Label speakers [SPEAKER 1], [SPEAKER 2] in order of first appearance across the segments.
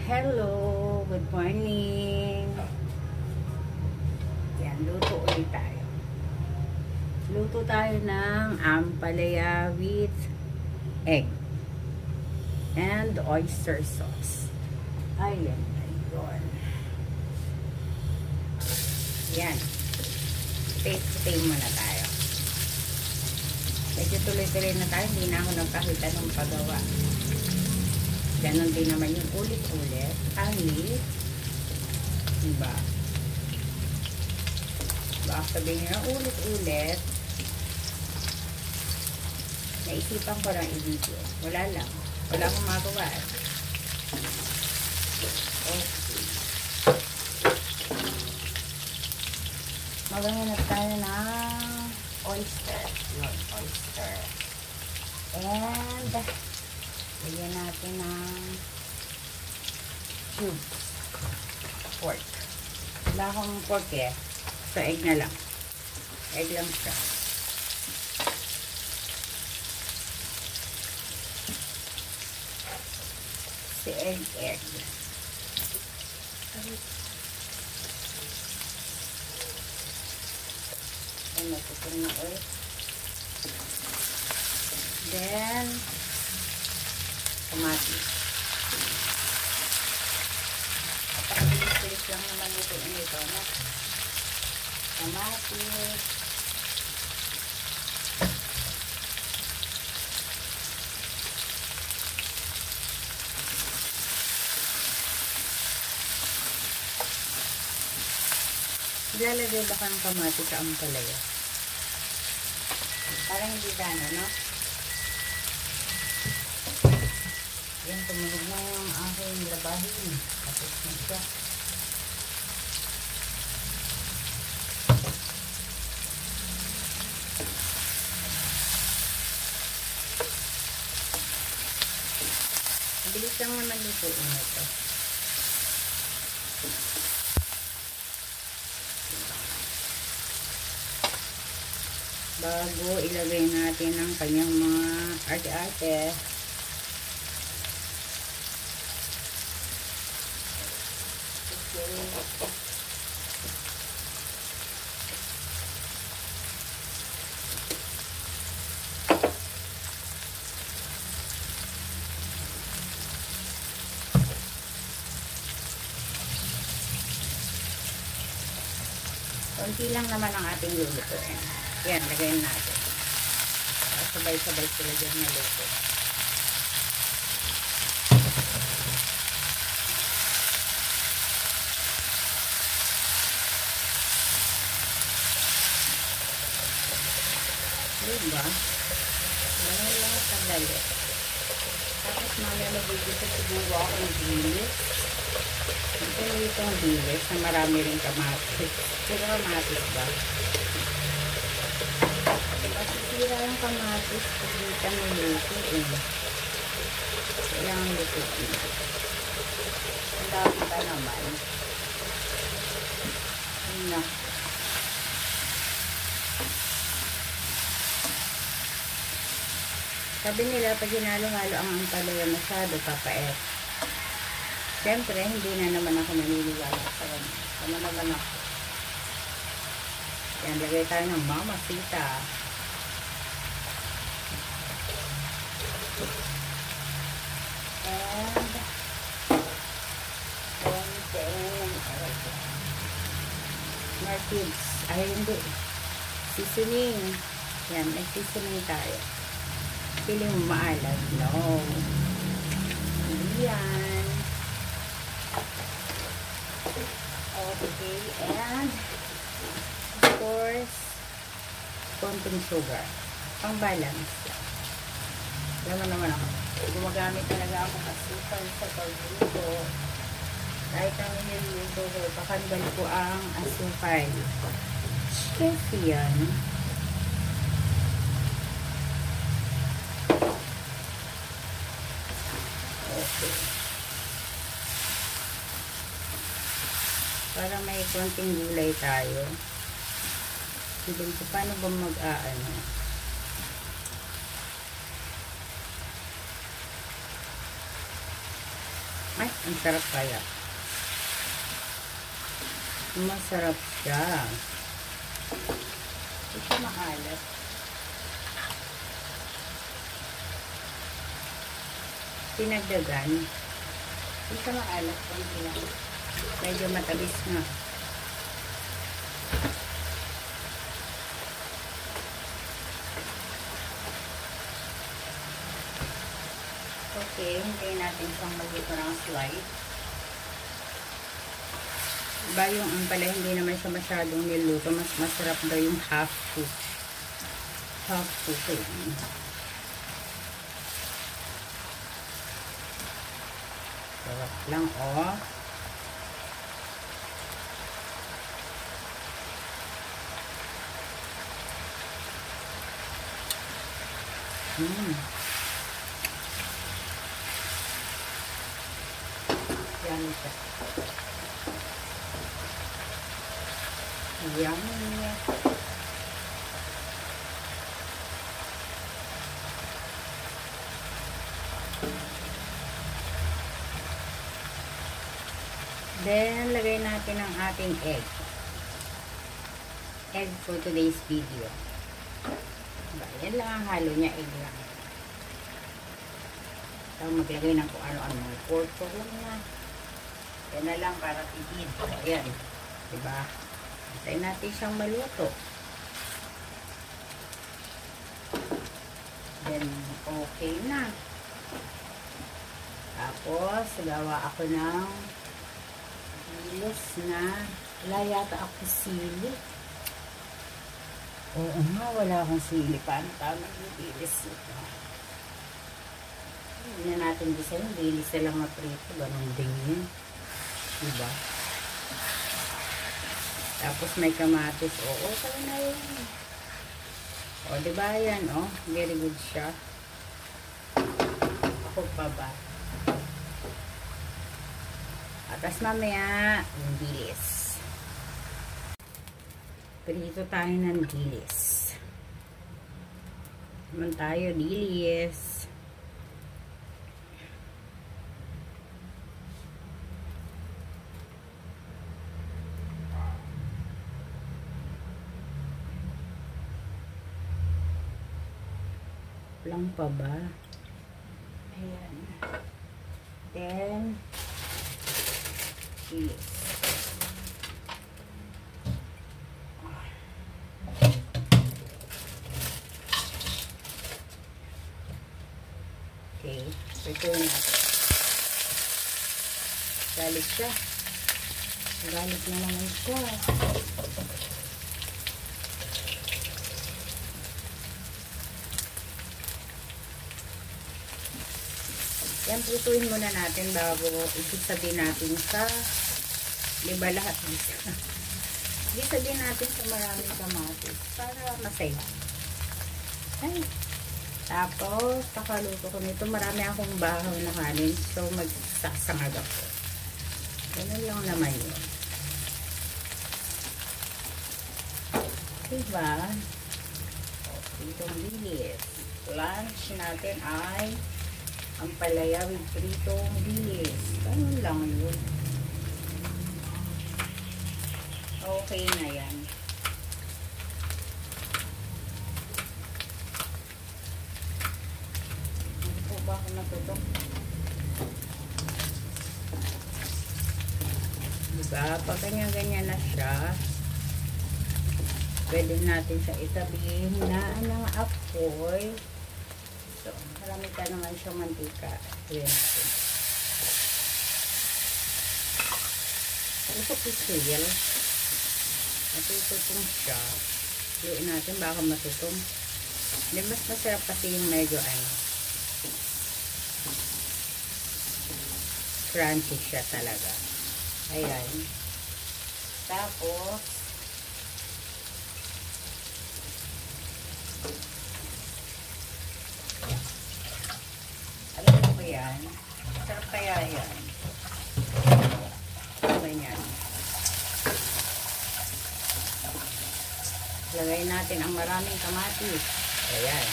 [SPEAKER 1] Hello! Good morning! Yan, luto ulit tayo. Luto tayo ng ampalaya with egg and oyster sauce. Ayan, ayun. Yan. Taste muna tayo. Medyo tuloy-tuloy na tayo. Hindi na ako nagkakita ng paggawa. Ganon din naman yung ulit-ulit. Kahit, diba? Baka sabihin nyo, ulit-ulit. Naisipan ko lang i-video. Wala lang. Wala akong magawa. Okay. Maghanap tayo ng oyster. Yun, oyster. And, bigyan natin ng cubes. Pork. Wala akong pork eh. So, egg na lang. Egg lang siya. Si egg. Ayan, natutunan na ulit. Then, kamatis. Kapag-bilis lang naman ito no? Kamatis. Ilalagay ba kang kamatis sa ampalaya? Parang hindi gano'n, no? Yan, tumunog na yung aking labahin. Tapos na siya. Bilis lang naman lutuin ito. Bago ilagay natin ang kanyang mga arte-arte. Konti lang naman ang ating lulutuin. Yan, lagayin natin. Sabay-sabay sila dyan na luto. Diba? Lagay lang sandali. Tapos mamaya nabibigyan siguro ako ng dilis. Ito itong dilis na marami rin kamatis. Pero kamatis ba? Masisira yung kamatis pag di ka niluto eh. Kailangan lutuin. Ang dami pa naman. Ayun na. Sabi nila pag hinalo-halo ang ampalaya masyado papait. Siyempre hindi na naman ako naniniwala sa kanya. Ano naman ako. Yan, lagay tayo ng mamasita. And more cubes. Ay, hindi. Seasoning. Yan, may seasoning tayo. Pili mo maalat. No. Yan. Okay. And of course, konting sugar. Pang balance. Alam mo naman ako. Gumagamit talaga ako asukal sa pagluto. Kahit ang niluluto ko, pakandal ko ang asukal. Chef yan. Okay. Para may konting gulay tayo. Sabihin ko, paano ba mag-aano? Ay, ang sarap kaya. Masarap siya. Hindi siya maalat. Pinagdagan. Hindi siya maalat. Medyo matamis na. Okay, hintayin natin siyang magluto ng slide. Diba yung ang pala hindi naman siya masyadong niluto, mas masarap daw yung half cook. Half cook eh. Sarap lang oh. Yan siya. Yummy. Then, lagay natin ang ating egg. Egg for today's video. Yan lang ang halo niya, egg lang. So, maglagay ng kung ano-ano. Pork lang na. Yan na lang para tipid. Ayan. Diba? Hintayin natin siyang maluto. Then, okay na. Tapos, gawa ako ng dilis na wala yata ako sili. Oo nga, wala akong sili. Paano tama yung dilis ito? Hindi na natin bisa yung dilis na lang maprito. Ganun din yun. Diba? Tapos may kamatis. Oo, okay na yun. O, diba yan, oh? Very good siya. Ako pa ba? Tapos mamaya, yung dilis. Prito tayo ng dilis. Naman tayo, dilis. Lang pa ba? Ayan. Then, dilis. Okay, ito na. Galit siya. Galit na naman siya. Yan, putuin muna natin bago isasabihin natin sa, diba lahat isa. Isasabihin natin sa maraming kamatis para masaya. Ay. Tapos, pakaluto ko nito. Marami akong bahaw na kanin. So, magsasangag ako. Ganun lang naman yun. Diba? Pritong dilis. Lunch natin ay ang palaya with pritong dilis. Ganun lang yun. Okay na yan. Ba ako natutok? Diba? Pag ganyan-ganyan na siya, pwede natin siya itabihin na ng apoy. So, marami ka naman siyang mantika. Ayan natin. Ito pisil. Matututong siya. Luin natin baka matutong. Hindi, mas masarap kasi yung medyo crunchy siya talaga. Ayan. Tapos, alam mo ba yan? Sarap kaya yan. Ganyan. Lagay natin ang maraming kamatis. Ayan.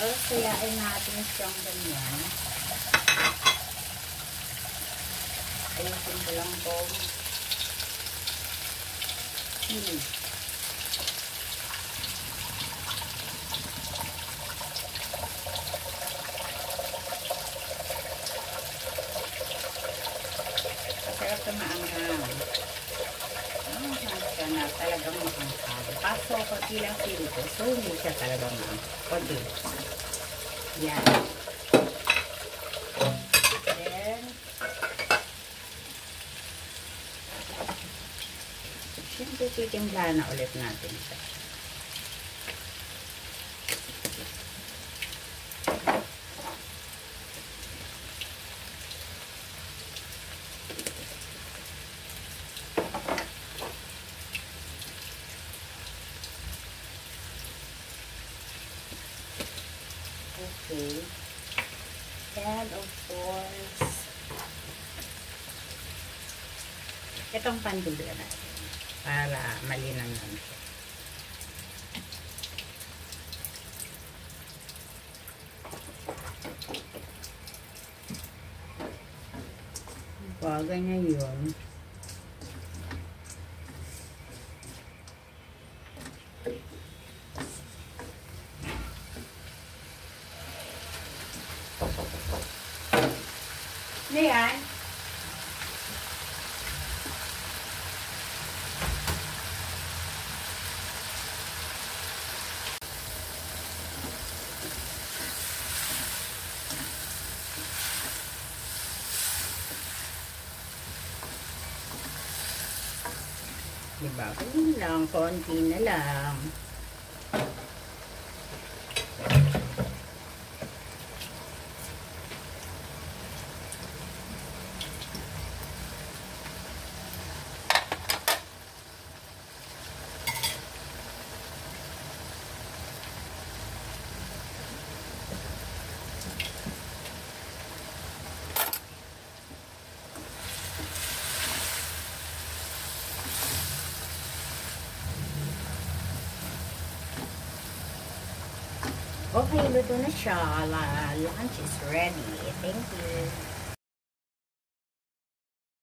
[SPEAKER 1] Sayain natin siyang ganyan. Ayusin ko lang itong cheese. Masarap na maanghang. Siya na talagang maanghang. Kaso, konti lang sili ko. So, hindi siya talagang maanghang. Konti. Yan. Then, siyempre titimpla na ulit natin siya. Okay. And of course, itong pandula natin para malinang lang siya. Ganyan yun. Ano yan? Diba? Ganyan lang. Konti na lang. Okay, luto na siya. Lunch is ready. Thank you.